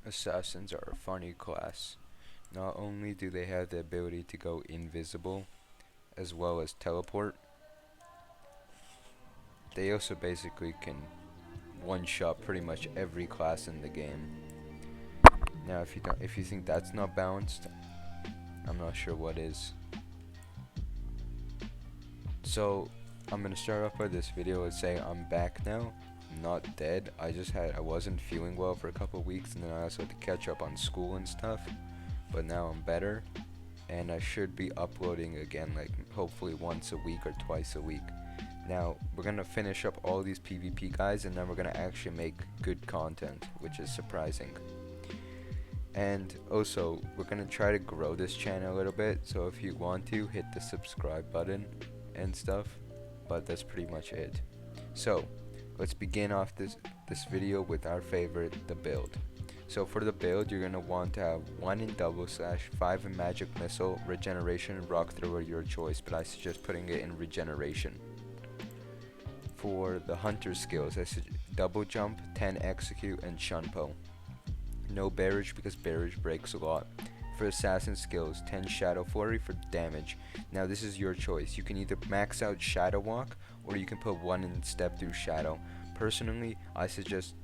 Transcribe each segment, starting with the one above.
Assassins are a funny class. Not only do they have the ability to go invisible, as well as teleport, they also basically can one-shot pretty much every class in the game. Now, if you think that's not balanced, I'm not sure what is. So, I'm gonna start off by this video with saying I'm back now. I'm not dead. I wasn't feeling well for a couple weeks, and then I also had to catch up on school and stuff. But now I'm better, and I should be uploading again, like hopefully once a week or twice a week. Now, we're gonna finish up all these PvP guys, and then we're gonna actually make good content, which is surprising. And also, we're gonna try to grow this channel a little bit, so if you want to, hit the subscribe button and stuff. But that's pretty much it. So, let's begin off this video with our favorite, the build. So for the build, you're gonna want to have 1 in double slash, 5 in magic missile, regeneration, rock thrower, your choice, but I suggest putting it in regeneration. For the hunter skills, I suggest double jump, 10 execute, and shunpo. No barrage because barrage breaks a lot. For assassin skills, 10 shadow flurry for damage. Now this is your choice. You can either max out shadow walk, or you can put 1 in step through shadow. Personally, I suggest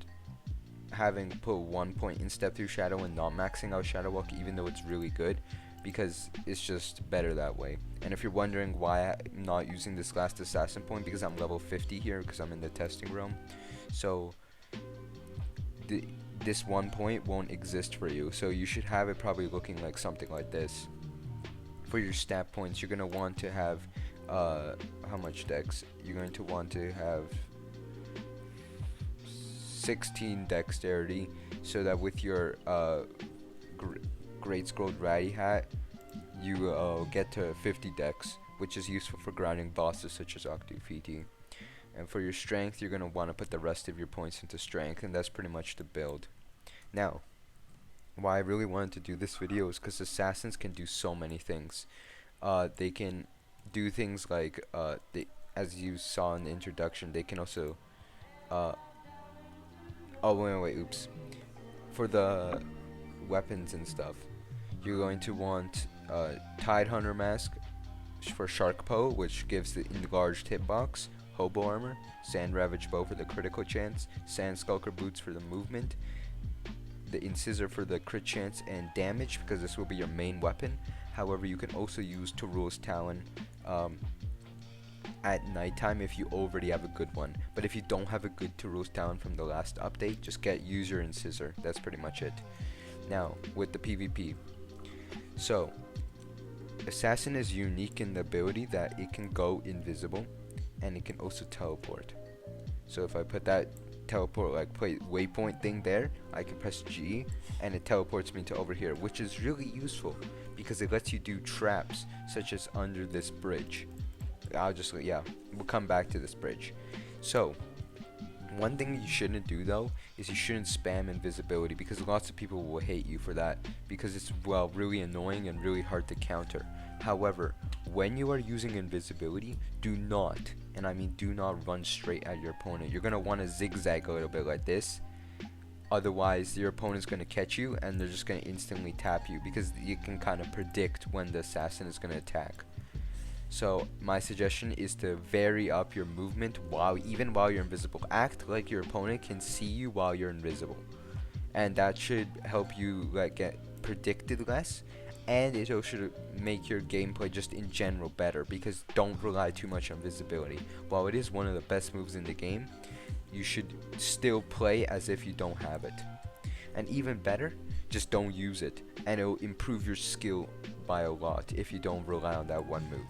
having put 1 point in step through shadow and not maxing out shadow walk, even though it's really good, because it's just better that way. And if you're wondering why I'm not using this last assassin point, because I'm level 50 here, because I'm in the testing realm, so this 1 point won't exist for you, so you should have it probably looking like something like this. For your stat points, you're going to want to have how much dex? You're going to want to have 16 dexterity, so that with your Great Scroll Ratty Hat, you get to 50 dex, which is useful for grinding bosses such as Octu Fiti. And for your strength, you're going to want to put the rest of your points into strength, and that's pretty much the build. Now, why I really wanted to do this video is because assassins can do so many things. They can do things like, as you saw in the introduction, they can also, oh wait, oops. For the weapons and stuff, you're going to want Tide Hunter Mask for Shark Poe, which gives the enlarged hitbox, Hobo Armor, Sand Ravage Bow for the critical chance, Sand Skulker Boots for the movement, the Incisor for the crit chance and damage, because this will be your main weapon. However, you can also use Tarul's Talon at nighttime if you already have a good one. But if you don't have a good Tarul's Talon from the last update, just use your Incisor. That's pretty much it. Now, with the PvP. So, Assassin is unique in the ability that it can go invisible, and it can also teleport. So if I put that teleport waypoint thing there, I can press G and it teleports me to over here, which is really useful because it lets you do traps such as under this bridge. We'll come back to this bridge. So one thing you shouldn't do though is you shouldn't spam invisibility, because lots of people will hate you for that, because it's really annoying and really hard to counter. However, when you are using invisibility, do not, and I mean do not, run straight at your opponent. You're going to want to zigzag a little bit like this. Otherwise, your opponent's going to catch you and they're just going to instantly tap you, because you can kind of predict when the assassin is going to attack. So my suggestion is to vary up your movement even while you're invisible. Act like your opponent can see you while you're invisible, and that should help you get predicted less. And it also should make your gameplay just in general better, because don't rely too much on visibility. While it is one of the best moves in the game, you should still play as if you don't have it. And even better, just don't use it, and it'll improve your skill by a lot if you don't rely on that one move.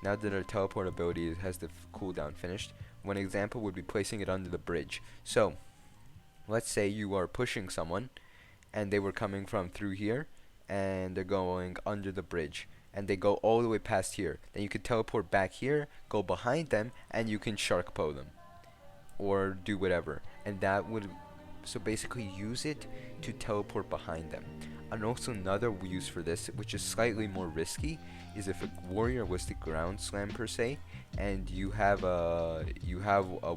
Now that our teleport ability has the cooldown finished, one example would be placing it under the bridge. So, let's say you are pushing someone, and they were coming from through here, and they're going under the bridge, and they go all the way past here. Then you could teleport back here, go behind them, and you can Shark Poe them, or do whatever. And that would, so basically use it to teleport behind them. And also another use for this, which is slightly more risky, is if a warrior was to ground slam per se, and you have a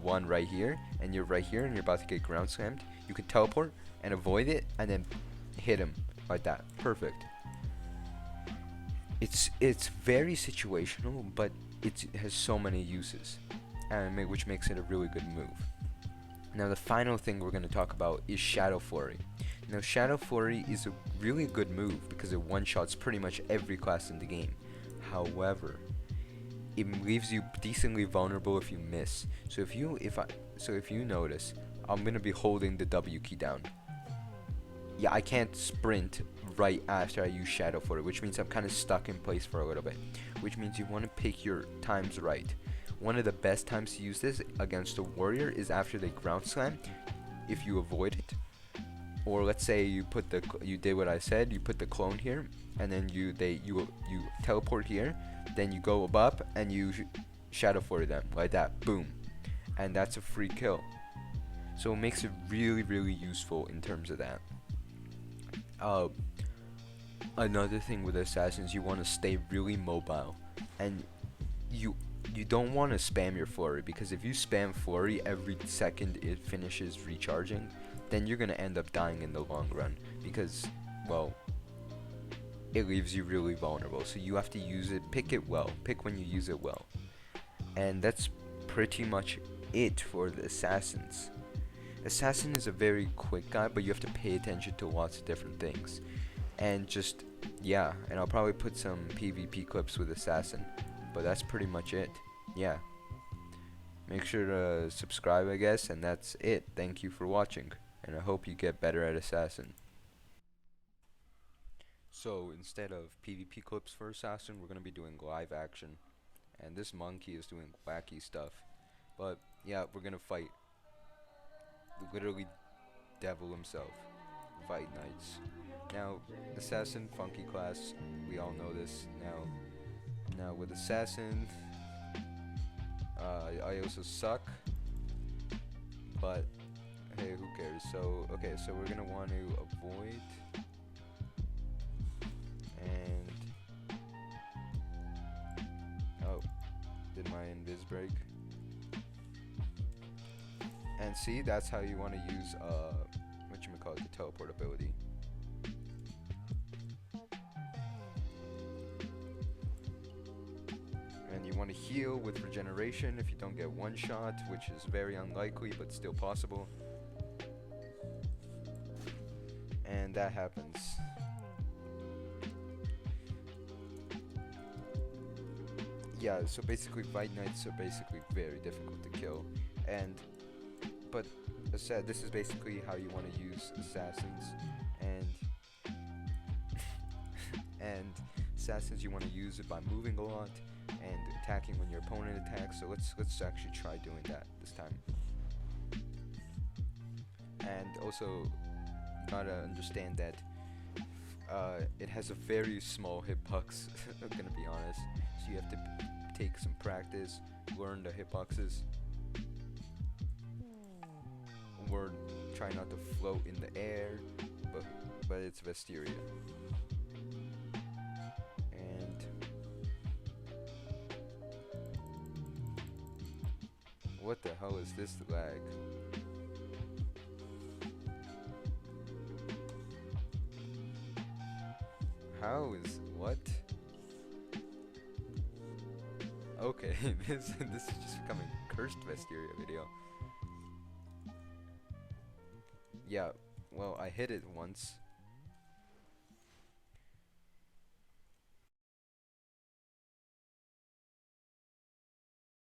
one right here, and you're right here, and you're about to get ground slammed, you can teleport and avoid it, and then hit him like that. Perfect. It's very situational, but it has so many uses, and which makes it a really good move. Now the final thing we're going to talk about is Shadow Flurry. Now Shadow Flurry is a really good move because it one-shots pretty much every class in the game. However, it leaves you decently vulnerable if you miss. So if you notice, I'm going to be holding the W key down. Yeah, I can't sprint right after I use Shadow Flurry, which means I'm kind of stuck in place for a little bit, which means you want to pick your times right. One of the best times to use this against a warrior is after they ground slam, if you avoid it. Or let's say you did what I said, you put the clone here, and then you teleport here, then you go up and you Shadow Flurry them like that, boom, and that's a free kill. So it makes it really, really useful in terms of that. Another thing with assassins, you want to stay really mobile, and you don't want to spam your flurry, because if you spam flurry every second it finishes recharging, then you're gonna end up dying in the long run, because, well, it leaves you really vulnerable. So you have to use it, pick it well, pick when you use it well. And that's pretty much it for the assassins. Assassin is a very quick guy, but you have to pay attention to lots of different things. And just, yeah, and I'll probably put some PvP clips with Assassin, but that's pretty much it. Yeah. Make sure to subscribe, I guess, and that's it. Thank you for watching, and I hope you get better at Assassin. So, instead of PvP clips for Assassin, we're going to be doing live action. And this monkey is doing wacky stuff. But, yeah, we're going to fight literally devil himself, Fight Knights. Now, Assassin, funky class, we all know this. Now with Assassin, I also suck, but hey, who cares? So, okay, so we're gonna want to avoid, and, oh, did my invis break? And see, that's how you want to use, whatchamacallit, the teleport ability. And you want to heal with regeneration if you don't get one shot, which is very unlikely, but still possible. And that happens. Yeah, so basically Fight Knights are basically very difficult to kill. But as said, this is basically how you want to use assassins, and assassins, you want to use it by moving a lot and attacking when your opponent attacks. So let's actually try doing that this time. And also, you gotta understand that it has a very small hitbox. I'm gonna be honest, so you have to take some practice, learn the hitboxes, or try not to float in the air, but it's Vesteria. And what the hell is this lag? How is what? Okay, this is just becoming a cursed Vesteria video. Yeah, well, I hit it once,